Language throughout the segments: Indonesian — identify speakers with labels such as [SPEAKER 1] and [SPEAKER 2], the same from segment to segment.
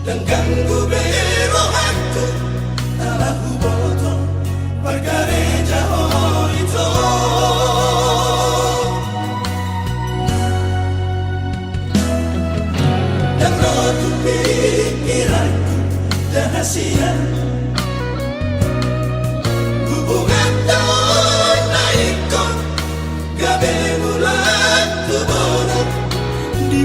[SPEAKER 1] Dengan gubero aku Alah huboto Pergareja itu Dan rotu pikiranku Dahasian Hubungan tahun naikon Gabe bulan tubono Di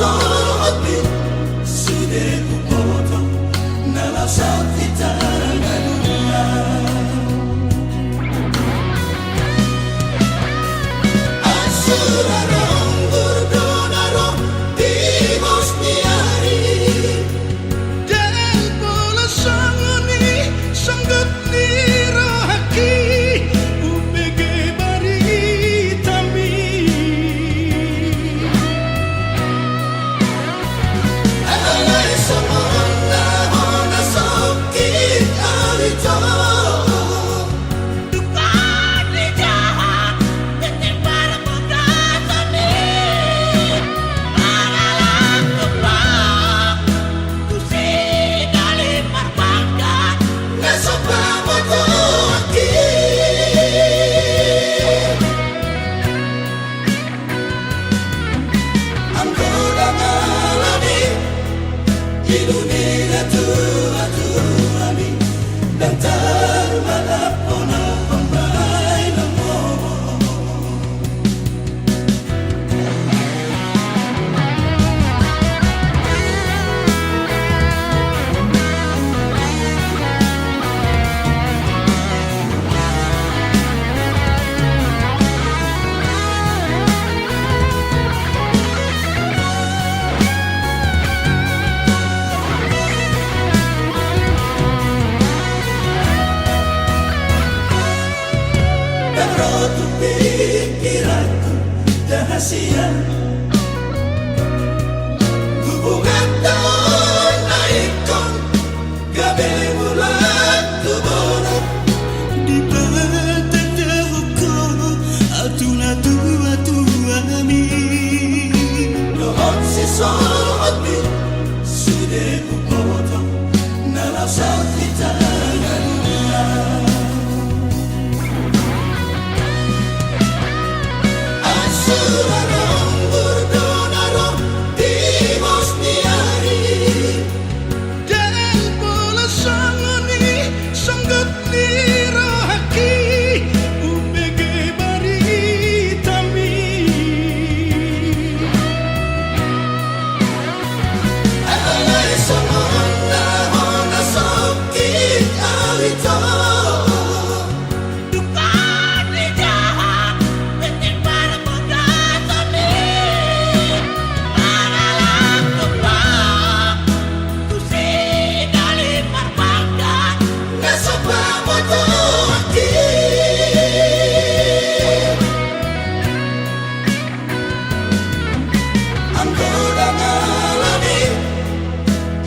[SPEAKER 1] Sobi sudah kupotong nalar sakti tangan dunia Asurarong burdonarong di Bosniari Dan pola sangoni sanggut nirohaki upege baritami Ilunia tua tuami dan termalap ona pembai namo Rotu pikiranku dahasian Hubungan tahun naikon Gabe bulan tubono Di batang hukum Atuna tua tuami Dohon si sobi Sudah kupotong Nalar sakti tangan dunia Asurarong burdonarong di Bosniari Dan pola sangoni sanggut nirohaki upege baritami Alai samona hona sakit awito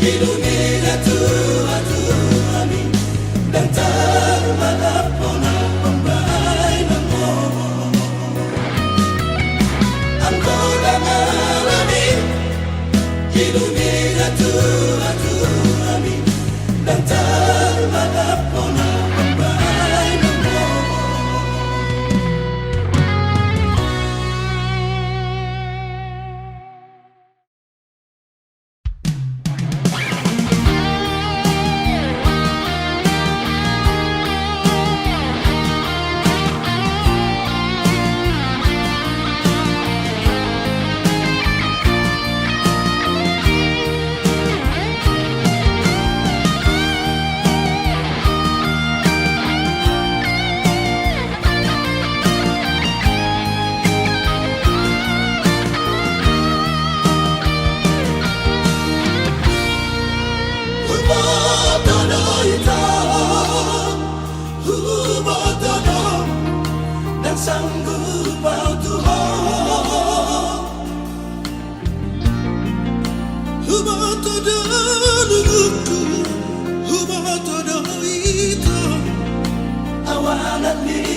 [SPEAKER 1] Ilunia tua tuami dan termalap ona pembai namo Angkoda ngalami Ilunia tua tuami dan termalap ona pembai namo Sanggup mau Tuhan Hubato daluku Hubato dawito Awalat ni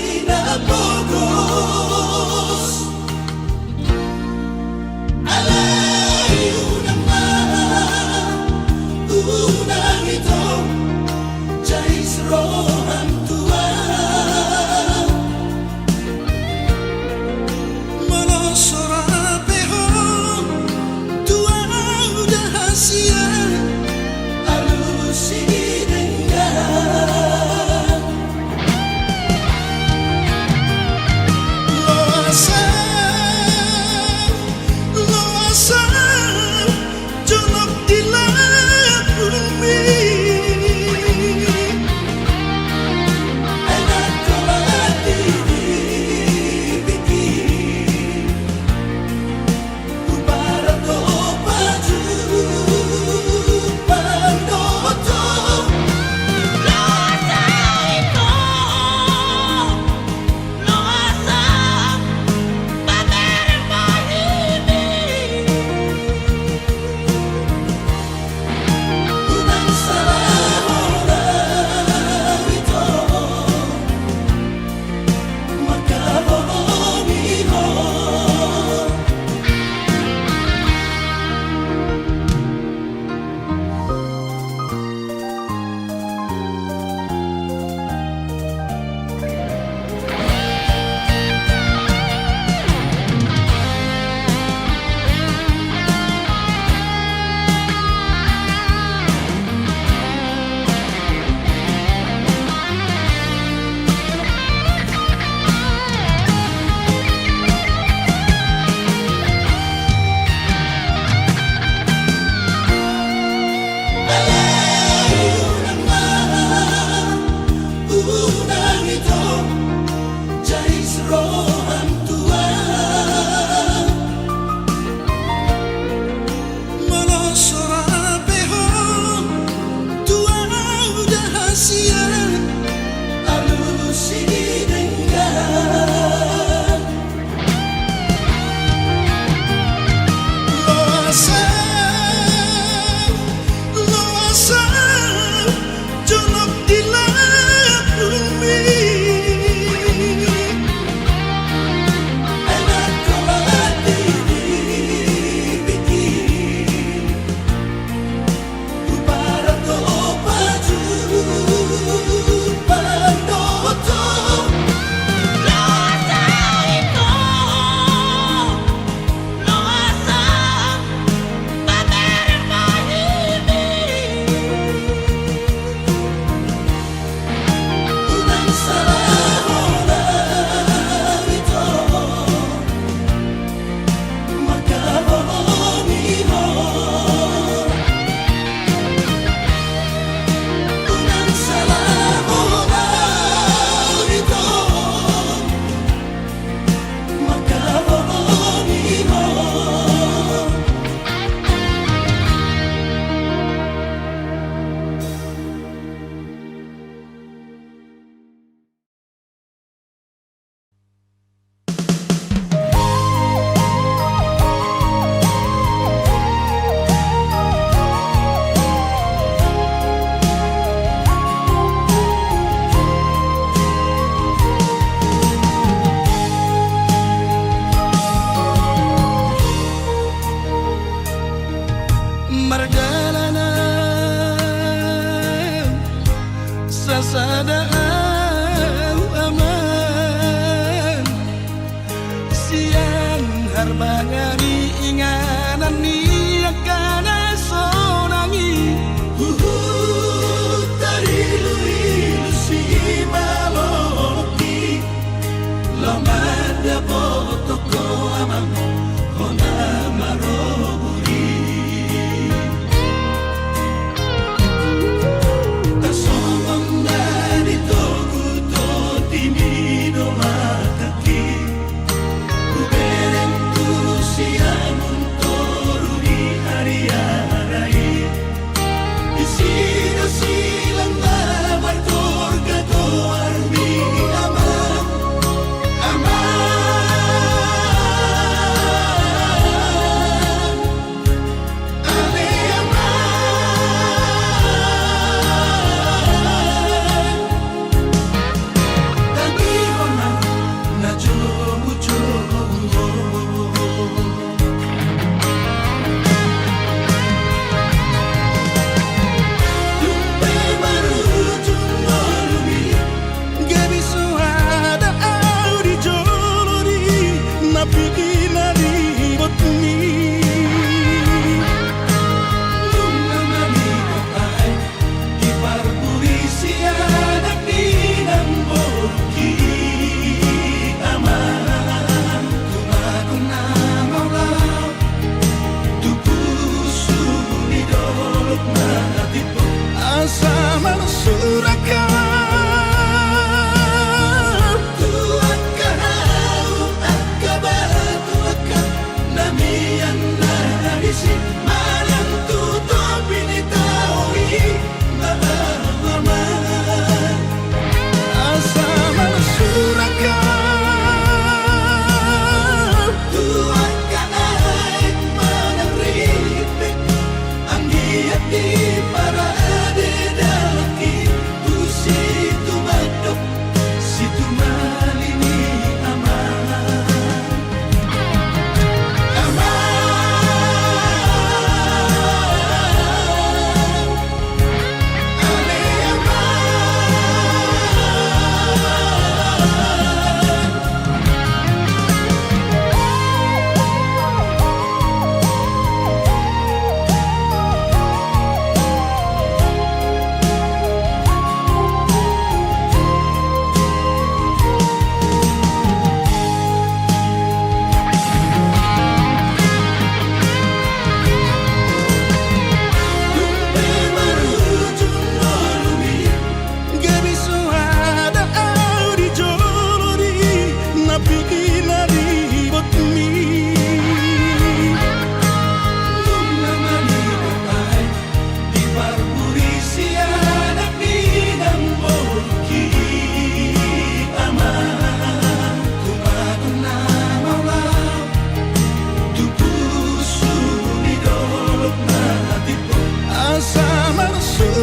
[SPEAKER 1] siang alusi dengan loasa loasa junok di bumi enak kolat dibikin para to baju pandoto
[SPEAKER 2] Loasa ito, loasa, pamer mahimik.
[SPEAKER 1] unang salahonan ito magkahoniho unang salahonan ito magkahoniho Marjalanan sasadaan aman siang harbangani inganan ni akan sonangi dari luilu si maloti lamada potoko amam hona maroburi Tasomang narito guto timido mataki Kubereng tu siang untoru di hari-hari Isino silang mawar torga doar mi aman Aman Ale aman Tangiho na jomu-jomu Lumpe marujung nolumi Gabi suada audi jolori Napiki naribot ni Lunga maniko ay Iparbulisi anak ninang boki Aman Tumago na maulaw Tupuso ni dolog na tipo Asa manusurakan Tuat kahau at kabatuat ka Namiyan na narisip Manang tuto pinitawi Maalaman Asa manusurakan Tuat kahait manang ripik Ang hiyat di para adedalaki Tu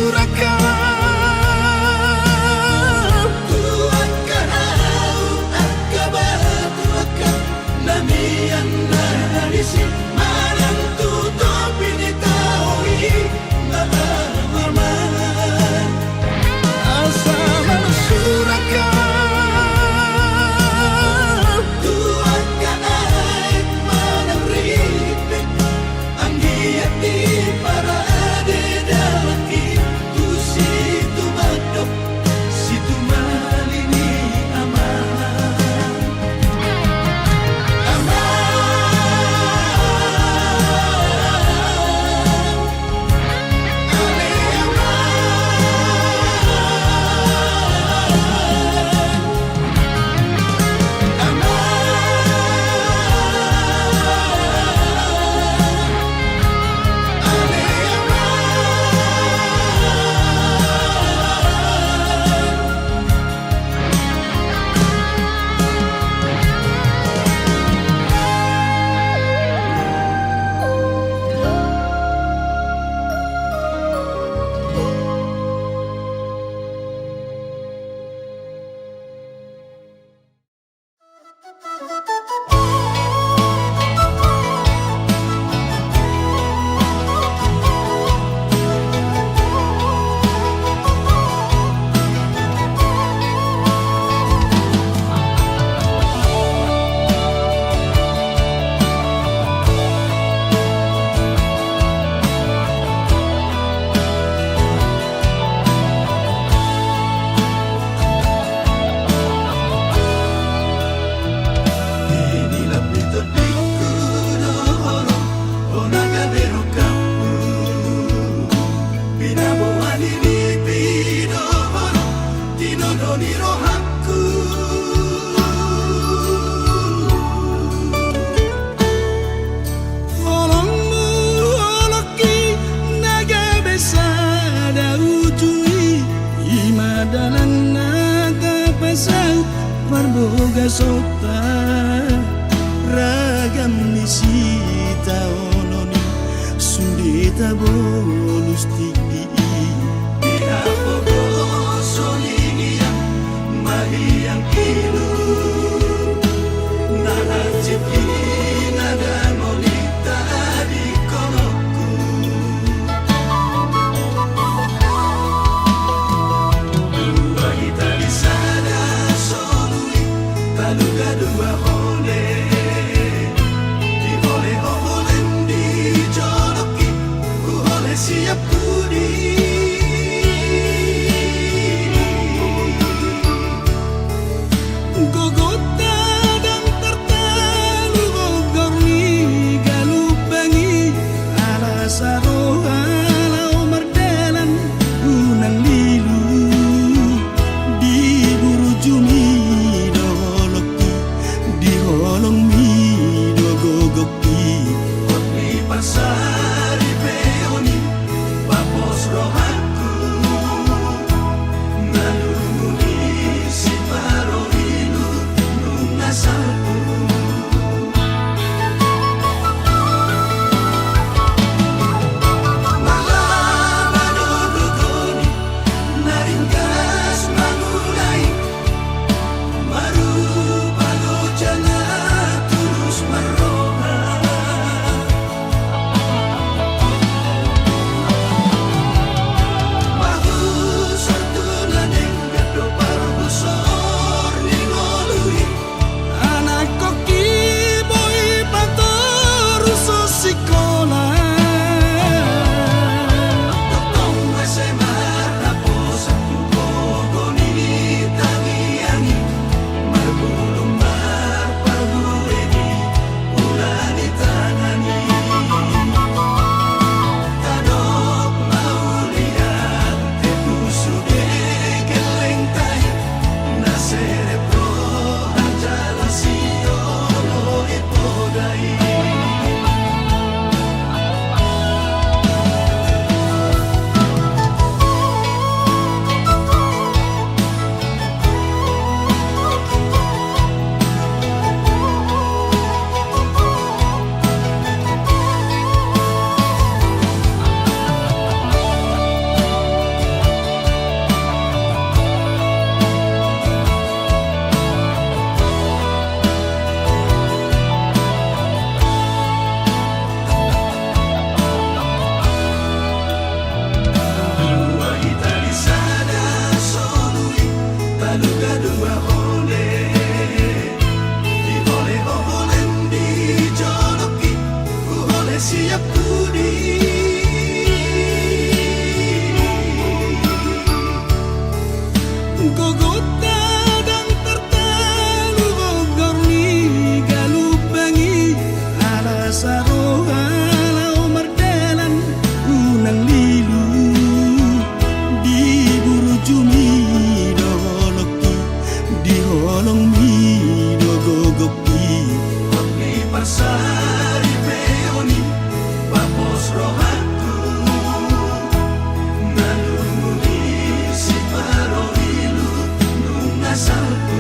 [SPEAKER 1] surakam tuakan tuakan namian narisi manang tutup ini taui mahaman asaman surakam tuakan manang ripik anggiati para adedalaki tu situ madok situ malini aman Marboga sota ragam nisita ononi sundita bonus tiki ina pogo solingian mahiyang kilu nana cipi nada molita di konoku dua kita di sana Taluga dua hole di hole di joloki ku hole siap kudi jumi doloki di holong mi dogogoki Abdi parsari peoni papos rohatu nalunguni si parohilu nungasalku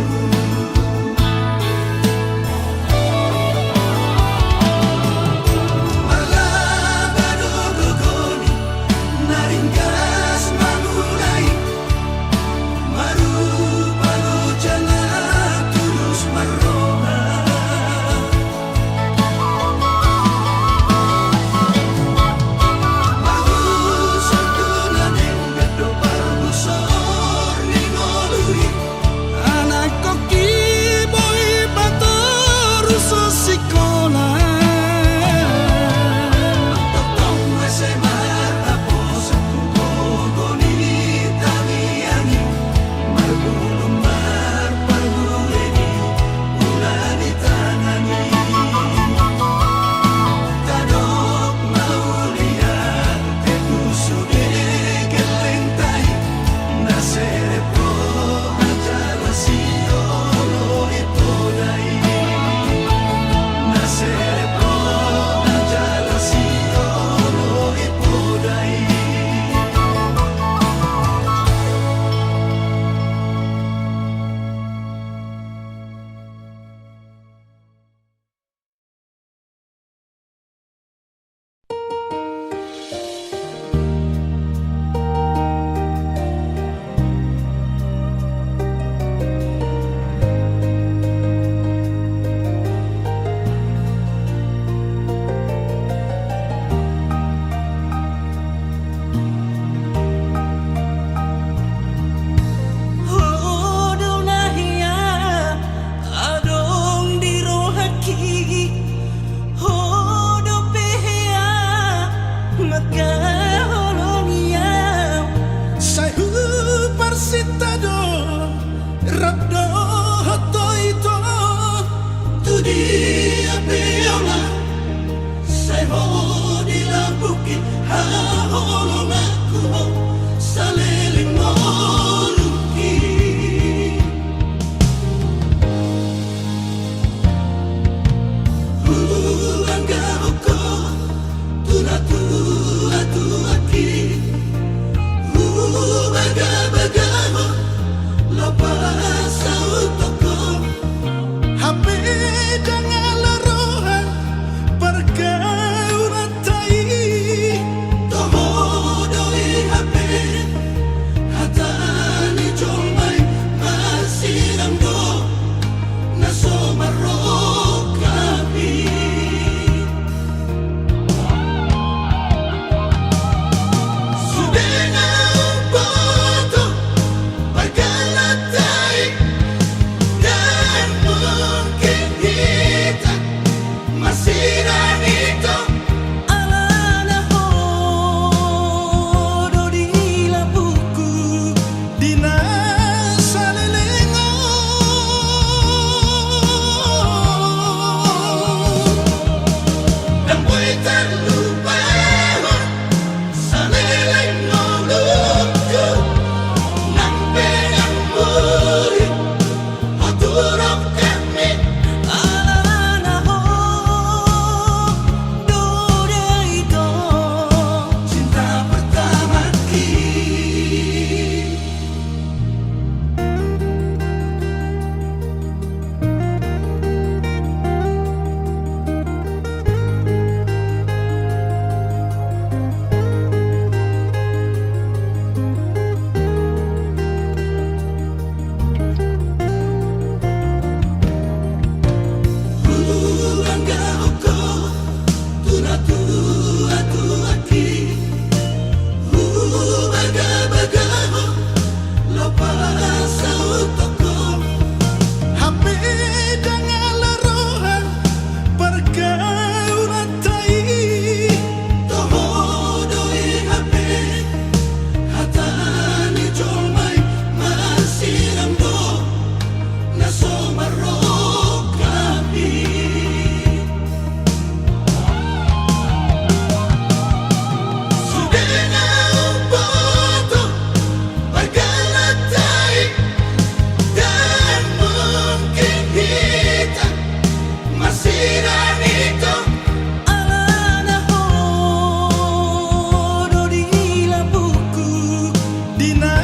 [SPEAKER 1] dina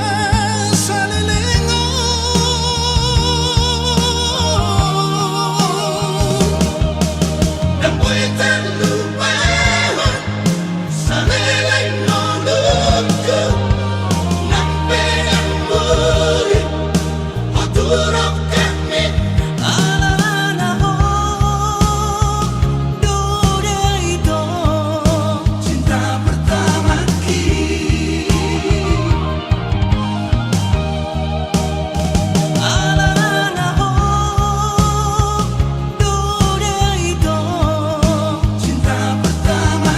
[SPEAKER 1] salilingo
[SPEAKER 2] Dampoy terlupahan salilingo luku Nampengan murid Oturok kami Alana ho Dore ito
[SPEAKER 1] cinta pertama
[SPEAKER 2] Alana ho Dore ito
[SPEAKER 1] cinta pertama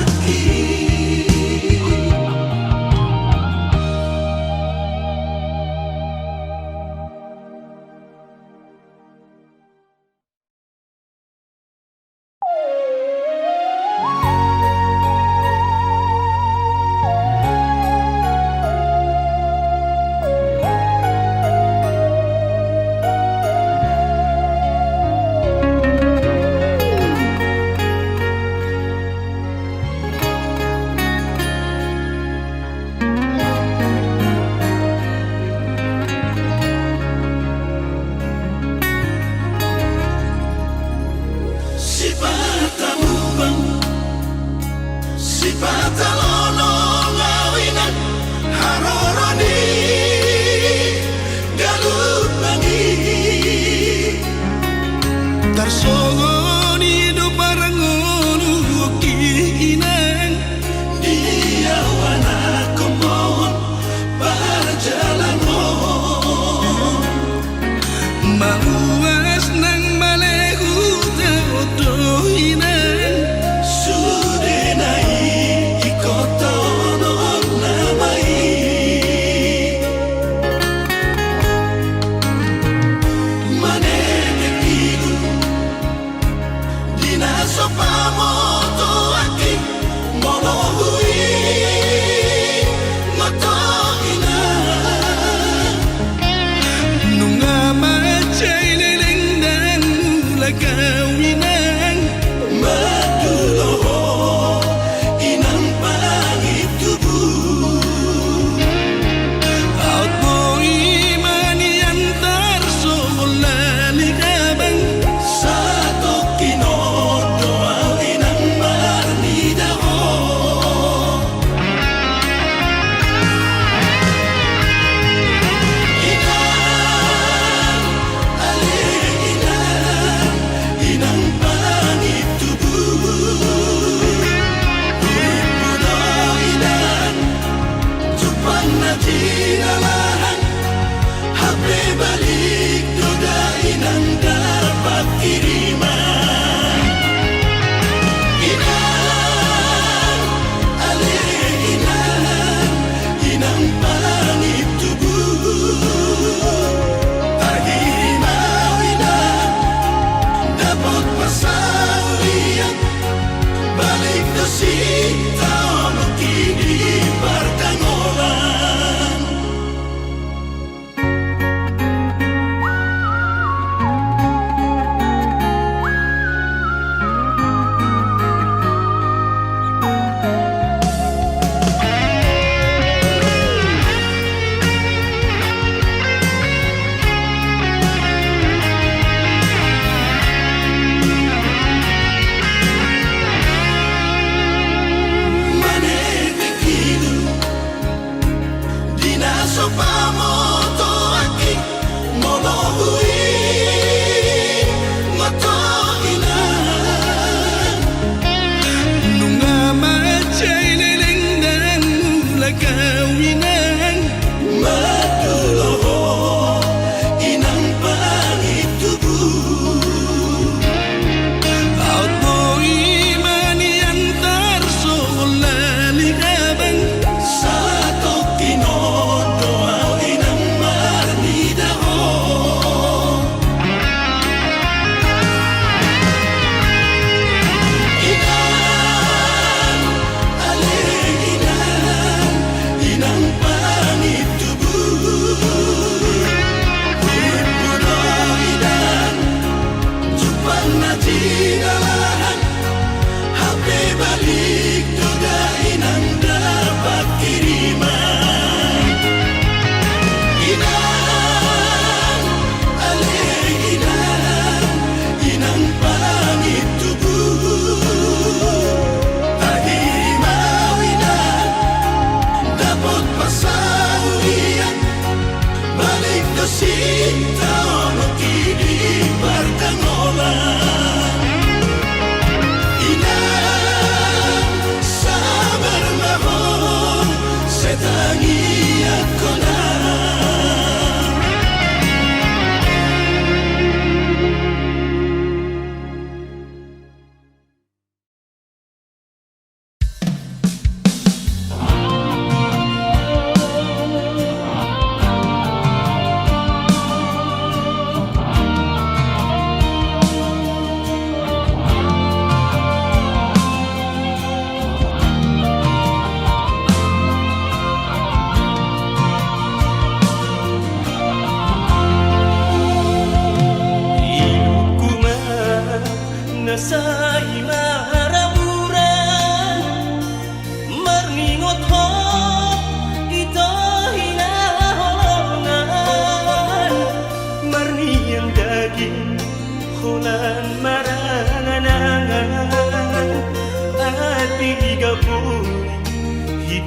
[SPEAKER 2] Patalolo ngawinan haroroni galut bangi
[SPEAKER 1] Tarsogon hidup bareng ngono kiinan
[SPEAKER 2] dia wana komon berjalan
[SPEAKER 1] Maluas nang malehu teodohinan
[SPEAKER 2] sudenai ikotonon namai manene ilu dina sopamoto aki molohui moto ina
[SPEAKER 1] Nunga macay leleng dan mula kawinan
[SPEAKER 2] madulo inang palangit tubuh
[SPEAKER 1] Out mo imani antar solani kabang
[SPEAKER 2] Satu kinodo inang marnidaho Inang ale inang palangit tubuh Puno inang Jupang na tinalahan Habre balik dodain ang dapat kiriman Inang, ale inang palangit tubuh Tarhimaw inang, dapat pasawian Balik do sita magkini partangolan Manene kilu Dina sopamoto aki molohui moto ina
[SPEAKER 1] Nunga macay leleng dan mula kawinan
[SPEAKER 2] madulo inang palangit tubuh
[SPEAKER 1] Out mo imani antar solani kabang
[SPEAKER 2] Satu kinodo inang marnidaho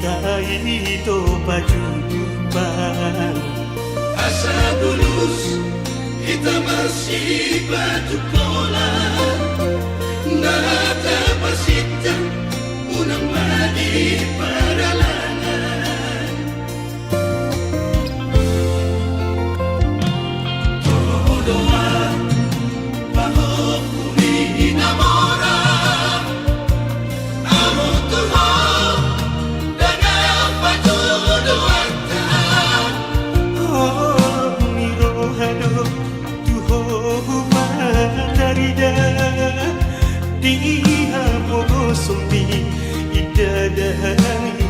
[SPEAKER 1] ito pajuban
[SPEAKER 2] Asa bulus kita masih batu pola Nata pasita unang madi paralangan Todo doa bajo kuni inamora Amo Tuhan dengan patuduatan
[SPEAKER 1] Oh mirohado tuho matarida Diha mo sumbi idadahang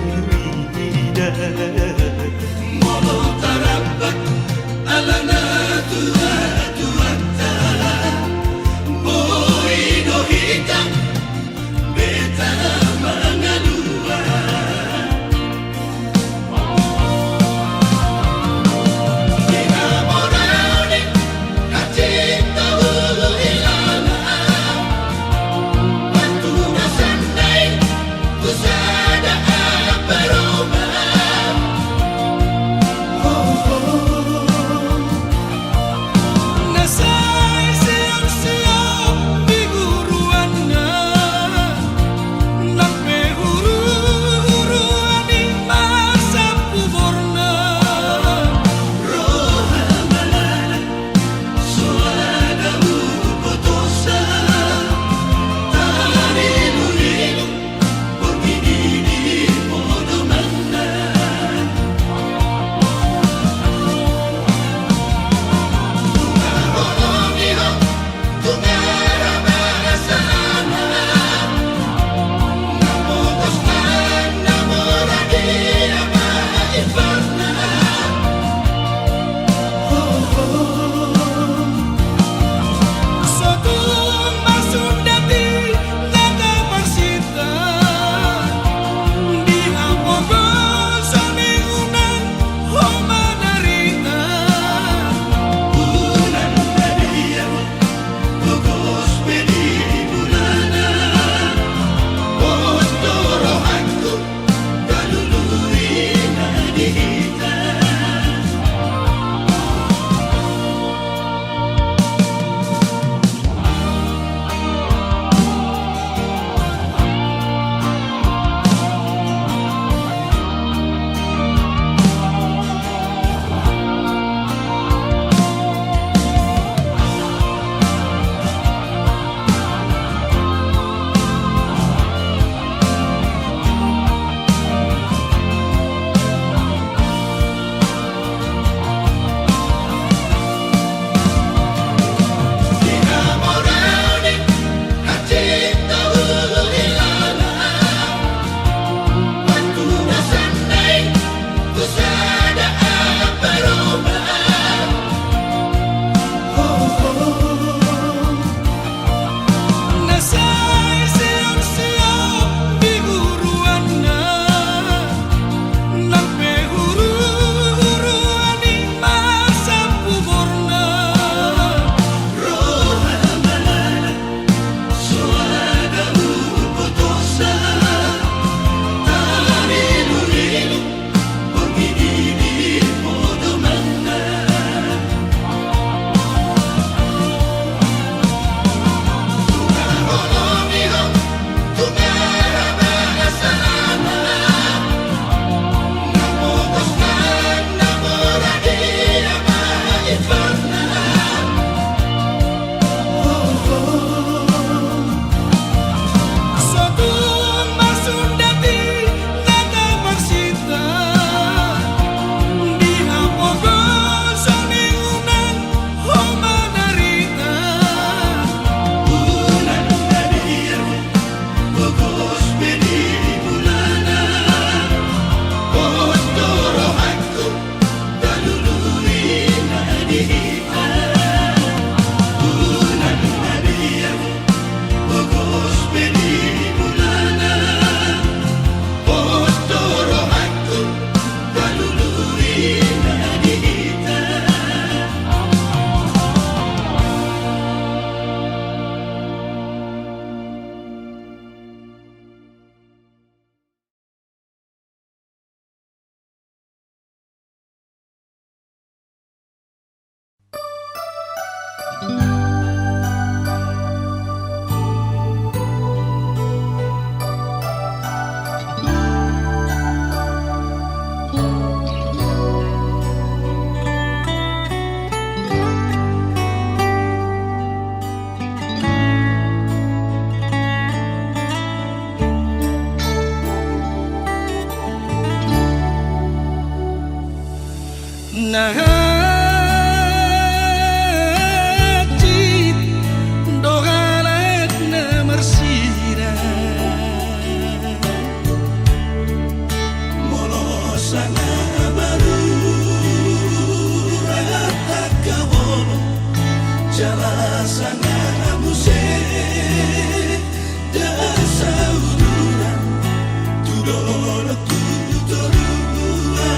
[SPEAKER 1] Najib dogalat na marsira molosana baru rahat kawolo jalasana muse da saudura tudolo tudorua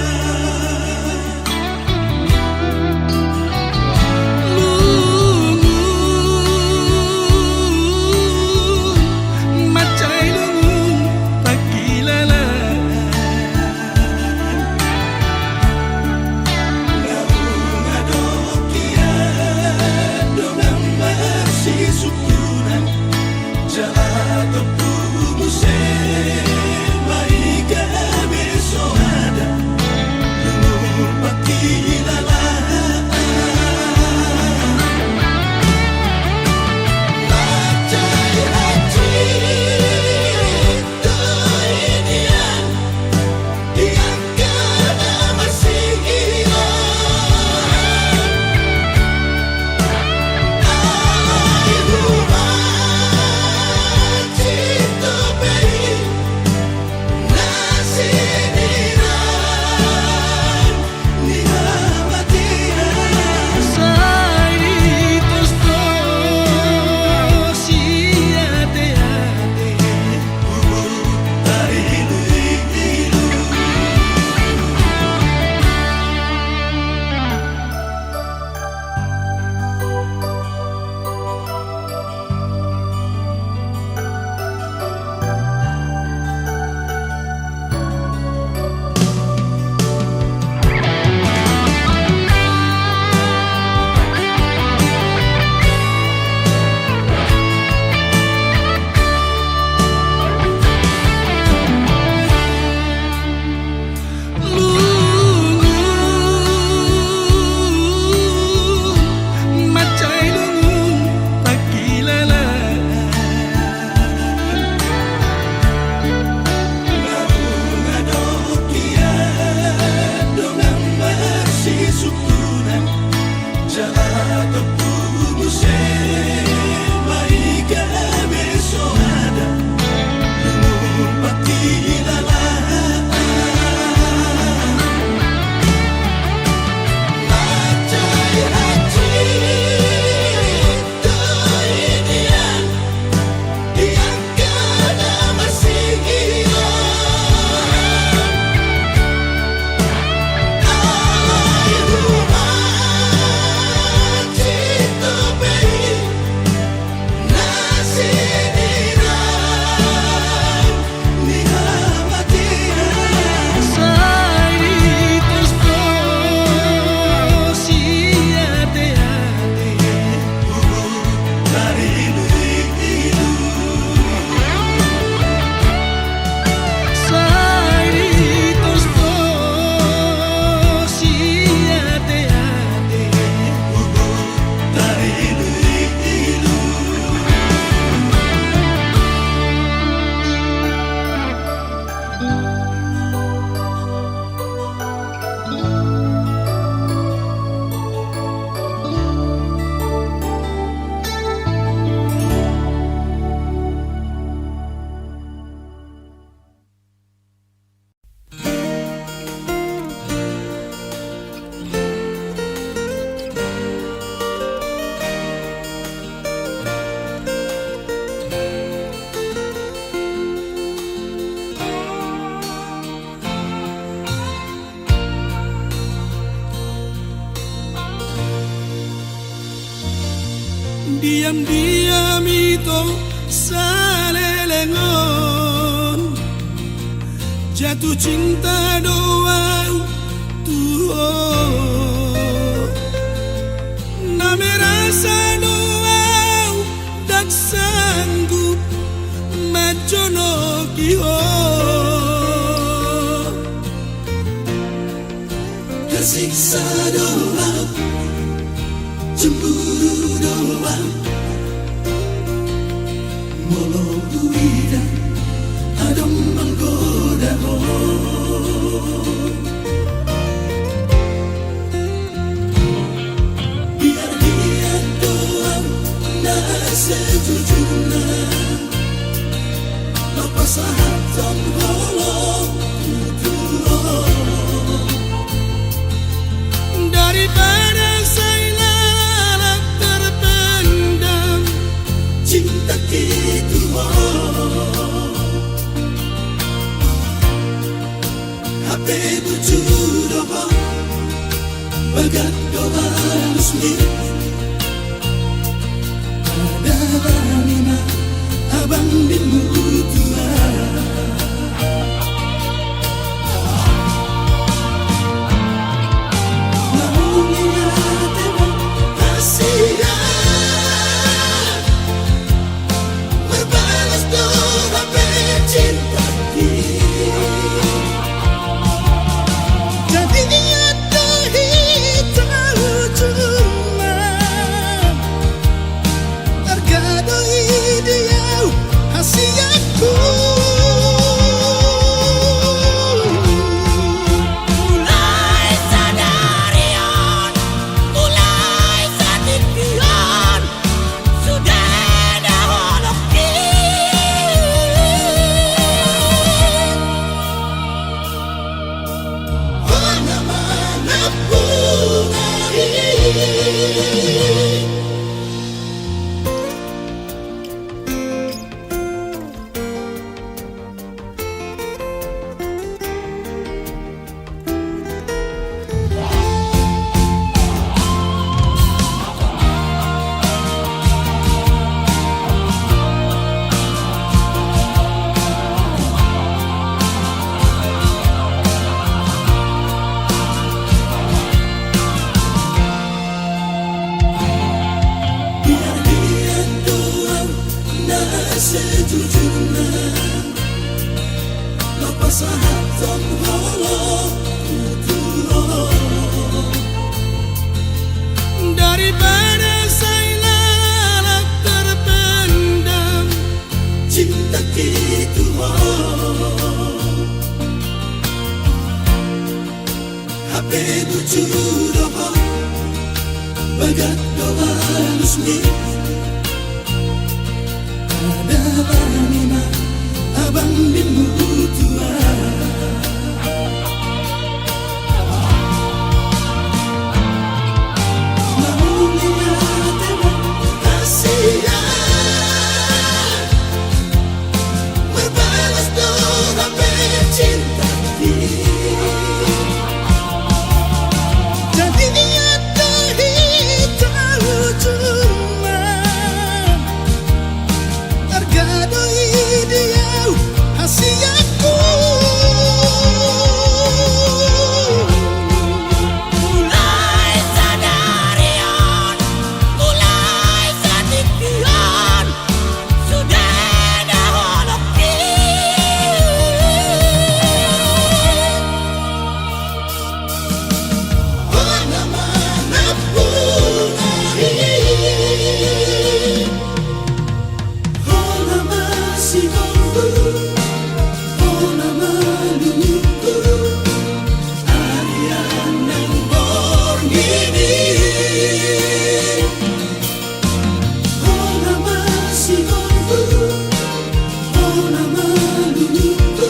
[SPEAKER 1] Diam-diam itu salelengon jatuh cinta doang tuh na merasa doang tak sanggup majono kiho tersiksa doang cemburu doang molo duida adem menggoda daripada saya lalat terpendam.
[SPEAKER 2] Cinta itu HP bujur bagat doa muslim. Adalah Nina abang bimu tua. Namun ingat emang kasihan berbalas doa cinta kita.
[SPEAKER 1] Jadi nyata hitam cuma terkadang dia hasiaku.
[SPEAKER 2] Mulai sadarian, mulai satipian, sudah daholokin. Mana-mana pun biar dia doang sejujurnya lepas hatam holo
[SPEAKER 1] Daripada saya lalat terpendam.
[SPEAKER 2] cinta itu HP bujur bagat doa muslim. Adalah Nina abang bimu tua. Namun ingat emang kasihan berbalas doa cinta kita.
[SPEAKER 1] Jadi nyata hitam cuma terkadang dia hasiaku.
[SPEAKER 2] Mulai sadarian, mulai satipian, sudah daholokin. Mana-mana pun Hona masih mampu, hona maluku, harian yang borgini. Hona masih mampu, hona maluku,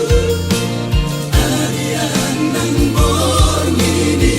[SPEAKER 2] harian yang borgini.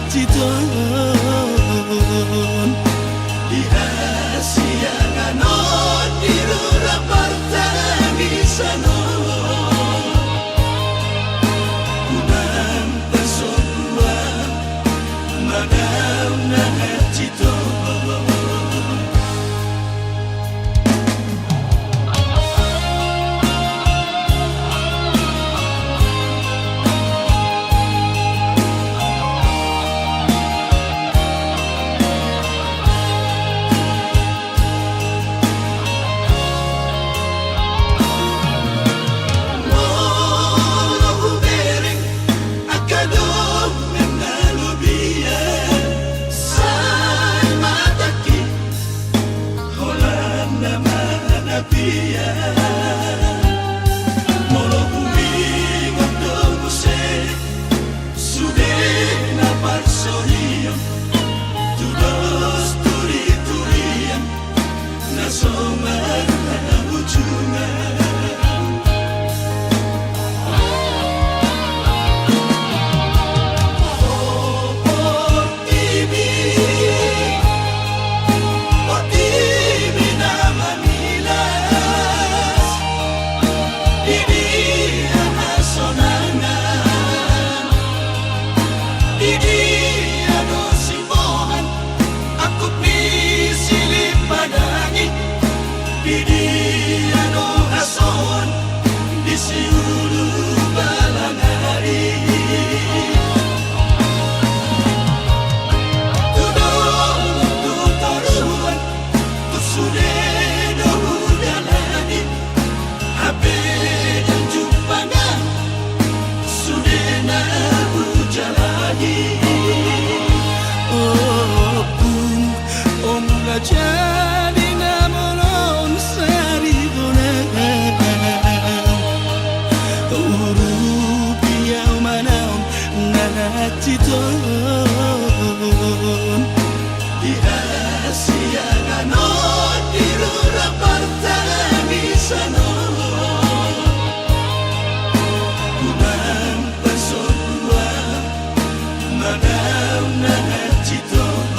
[SPEAKER 2] citon dihasiangan di rura partangisano kunang pasodua madam na citon jadi namonon sarigona urupiau manaon nanaciton dihasiangan di rura partangisano kunang pasodua madam nanaciton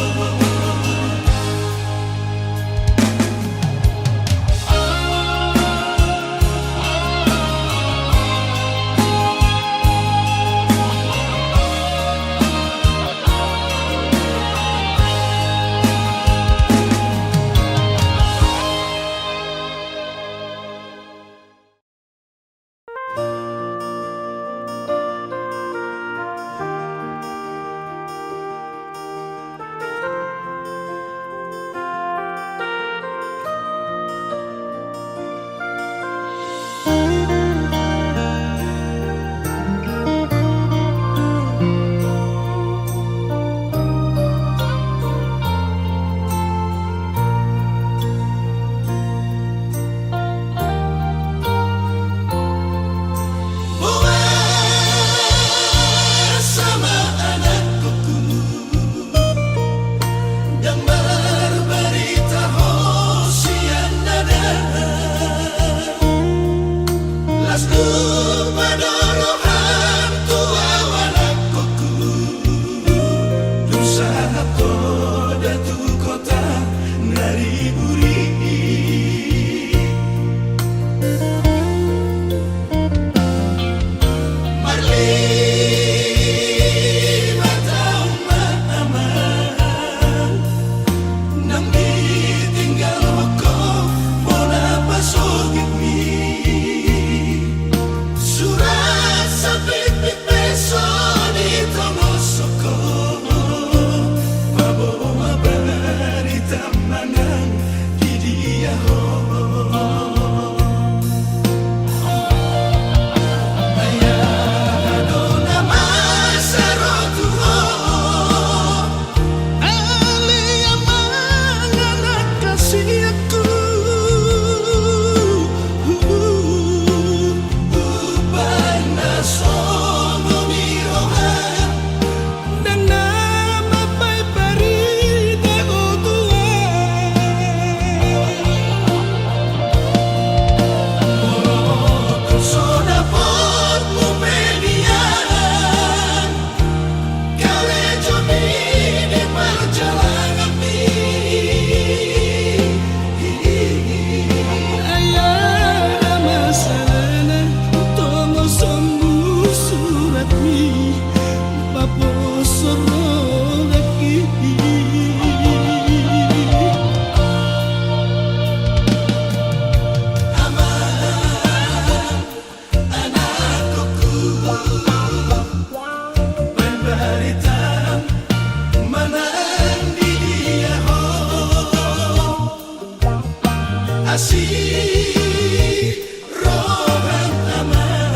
[SPEAKER 2] asih rohan aman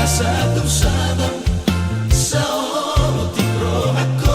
[SPEAKER 2] asa tu sabang sao tikro ako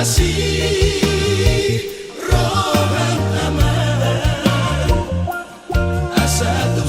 [SPEAKER 2] asih rohan aman asa tu